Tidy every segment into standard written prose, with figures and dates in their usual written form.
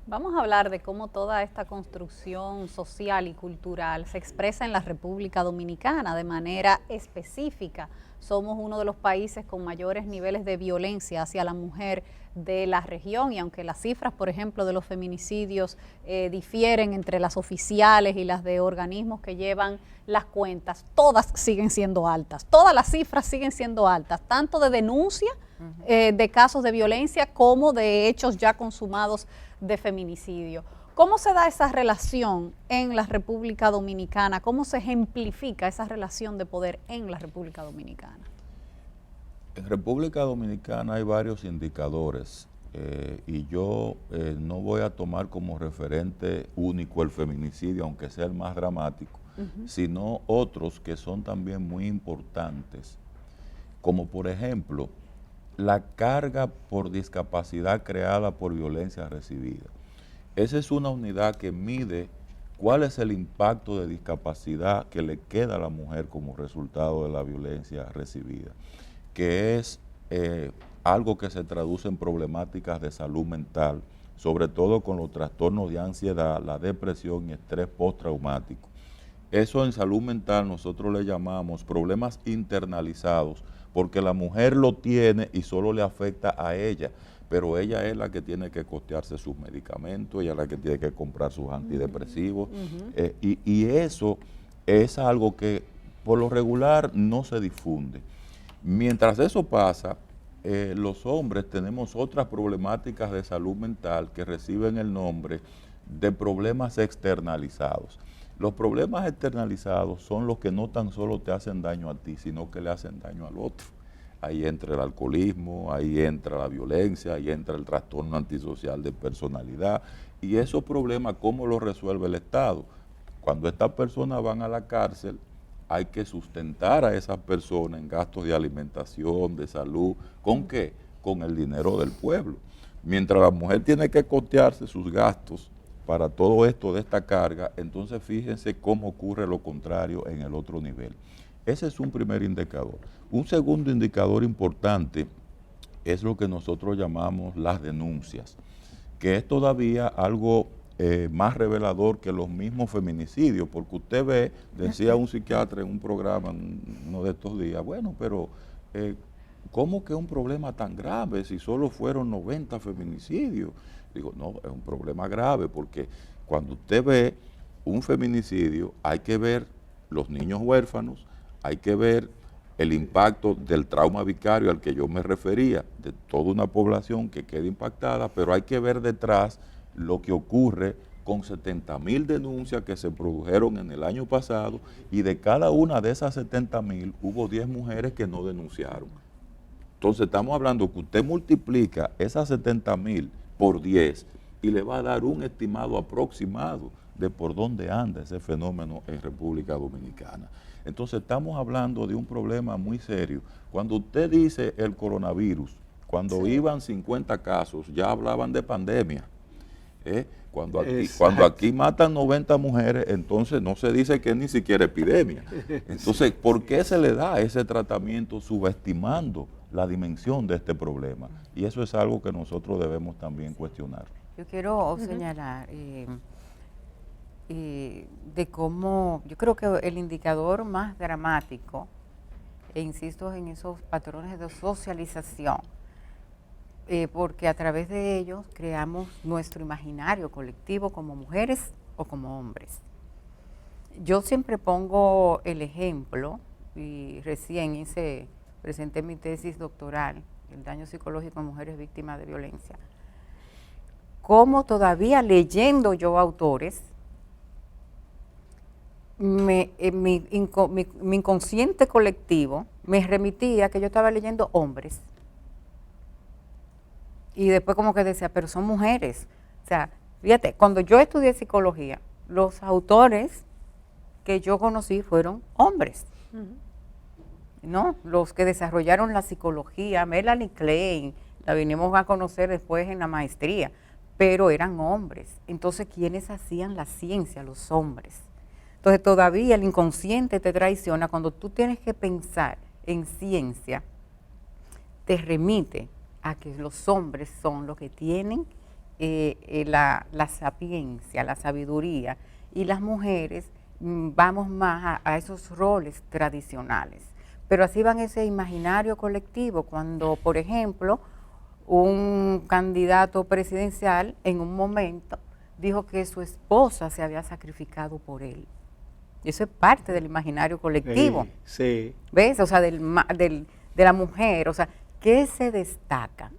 Vamos a hablar de cómo toda esta construcción social y cultural se expresa en la República Dominicana de manera específica. Somos uno de los países con mayores niveles de violencia hacia la mujer de la región, y aunque las cifras, por ejemplo, de los feminicidios difieren entre las oficiales y las de organismos que llevan las cuentas, todas siguen siendo altas, todas las cifras siguen siendo altas, tanto de denuncia de casos de violencia como de hechos ya consumados de feminicidio. ¿Cómo se da esa relación en la República Dominicana? ¿Cómo se ejemplifica esa relación de poder en la República Dominicana? En República Dominicana hay varios indicadores y yo no voy a tomar como referente único el feminicidio, aunque sea el más dramático, sino otros que son también muy importantes, como por ejemplo la carga por discapacidad creada por violencia recibida. Esa es una unidad que mide cuál es el impacto de discapacidad que le queda a la mujer como resultado de la violencia recibida, que es algo que se traduce en problemáticas de salud mental, sobre todo con los trastornos de ansiedad, la depresión y estrés postraumático. Eso en salud mental nosotros le llamamos problemas internalizados, porque la mujer lo tiene y solo le afecta a ella, pero ella es la que tiene que costearse sus medicamentos, ella es la que tiene que comprar sus antidepresivos, y eso es algo que por lo regular no se difunde. Mientras eso pasa, los hombres tenemos otras problemáticas de salud mental que reciben el nombre de problemas externalizados. Los problemas externalizados son los que no tan solo te hacen daño a ti, sino que le hacen daño al otro. Ahí entra el alcoholismo, ahí entra la violencia, ahí entra el trastorno antisocial de personalidad. Y esos problemas, ¿cómo los resuelve el Estado? Cuando estas personas van a la cárcel, hay que sustentar a esas personas en gastos de alimentación, de salud. ¿Con qué? Con el dinero del pueblo. Mientras la mujer tiene que costearse sus gastos para todo esto de esta carga, entonces fíjense cómo ocurre lo contrario en el otro nivel. Ese es un primer indicador. Un segundo indicador importante es lo que nosotros llamamos las denuncias, que es todavía algo más revelador que los mismos feminicidios, porque usted ve, decía un psiquiatra en un programa uno de estos días, bueno, pero ¿cómo que un problema tan grave si solo fueron 90 feminicidios? Digo, no, es un problema grave porque cuando usted ve un feminicidio hay que ver los niños huérfanos, hay que ver el impacto del trauma vicario al que yo me refería, de toda una población que queda impactada, pero hay que ver detrás lo que ocurre con 70,000 denuncias que se produjeron en el año pasado, y de cada una de esas 70,000 hubo 10 mujeres que no denunciaron. Entonces estamos hablando que usted multiplica esas 70,000 por 10 y le va a dar un estimado aproximado de por dónde anda ese fenómeno en República Dominicana. Entonces estamos hablando de un problema muy serio. Cuando usted dice el coronavirus, cuando iban 50 casos, ya hablaban de pandemia. Cuando aquí matan 90 mujeres, entonces no se dice que es ni siquiera epidemia. Entonces, ¿por qué se le da ese tratamiento subestimando la dimensión de este problema? Y eso es algo que nosotros debemos también cuestionar. Yo quiero señalar de cómo, yo creo que el indicador más dramático, e insisto en esos patrones de socialización, porque a través de ellos creamos nuestro imaginario colectivo como mujeres o como hombres. Yo siempre pongo el ejemplo, y recién presenté mi tesis doctoral, el daño psicológico en mujeres víctimas de violencia, cómo todavía leyendo yo autores, mi inconsciente colectivo me remitía que yo estaba leyendo hombres. Y después como que decía, pero son mujeres. O sea, fíjate, cuando yo estudié psicología, los autores que yo conocí fueron hombres. ¿No? Los que desarrollaron la psicología, Melanie Klein, la vinimos a conocer después en la maestría, pero eran hombres. Entonces, ¿quiénes hacían la ciencia? Los hombres. Entonces, todavía el inconsciente te traiciona cuando tú tienes que pensar en ciencia, te remite a que los hombres son los que tienen la sapiencia, la sabiduría, y las mujeres vamos más a esos roles tradicionales. Pero así van ese imaginario colectivo cuando, por ejemplo, un candidato presidencial en un momento dijo que su esposa se había sacrificado por él. Eso es parte del imaginario colectivo. Sí. ¿Ves? O sea, de la mujer, o sea, ¿qué se destaca?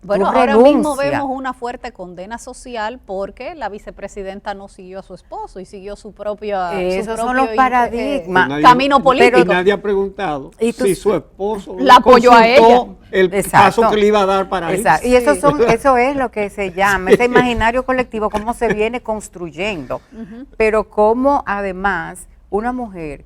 Bueno, Tú ahora mismo renuncias. vemos una fuerte condena social porque la vicepresidenta no siguió a su esposo y siguió su propio Esos son los paradigmas. camino político. Y nadie ha preguntado Y tú- si su esposo La apoyó a consultó ella. el Exacto. paso que le iba a dar para Exacto. irse. Y eso es lo que se llama, ese imaginario colectivo, cómo se viene construyendo. Pero cómo además una mujer,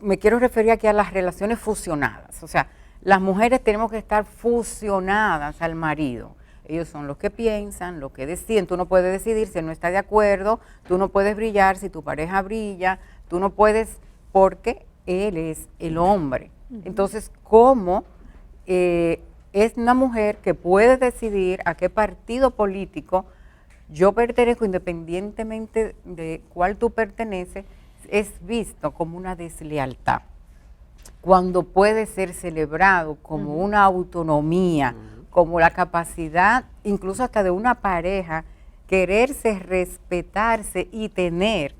me quiero referir aquí a las relaciones fusionadas, o sea, las mujeres tenemos que estar fusionadas al marido. Ellos son los que piensan, los que deciden. Tú no puedes decidir si no está de acuerdo, tú no puedes brillar si tu pareja brilla, tú no puedes, porque él es el hombre. Entonces, ¿cómo es una mujer que puede decidir a qué partido político yo pertenezco, independientemente de cuál tú perteneces, es visto como una deslealtad? Cuando puede ser celebrado como una autonomía, como la capacidad, incluso hasta de una pareja, quererse, respetarse y tener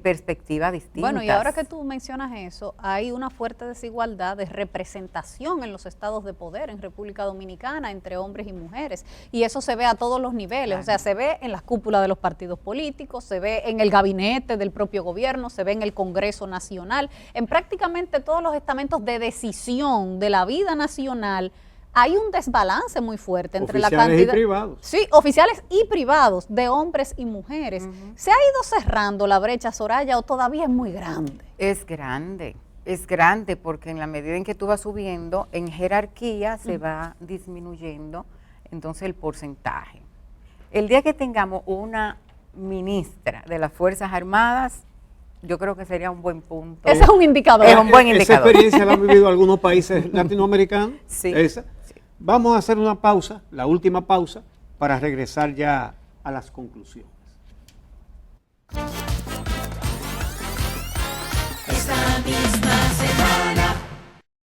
perspectivas distintas. Bueno, y ahora que tú mencionas eso, hay una fuerte desigualdad de representación en los estados de poder en República Dominicana entre hombres y mujeres, y eso se ve a todos los niveles, Claro. o sea, se ve en las cúpulas de los partidos políticos, se ve en el gabinete del propio gobierno, se ve en el Congreso Nacional, en prácticamente todos los estamentos de decisión de la vida nacional. Hay un desbalance muy fuerte entre la Oficiales y cantidad. privados. Sí, oficiales y privados, de hombres y mujeres. ¿Se ha ido cerrando la brecha, Soraya, o todavía es muy grande? Es grande porque en la medida en que tú vas subiendo, en jerarquía se va disminuyendo entonces el porcentaje. El día que tengamos una ministra de las Fuerzas Armadas, yo creo que sería un buen punto. Ese es un indicador. Es un buen Esa indicador. experiencia la han vivido algunos países latinoamericanos. Sí. Esa. Vamos a hacer una pausa, la última pausa, para regresar ya a las conclusiones.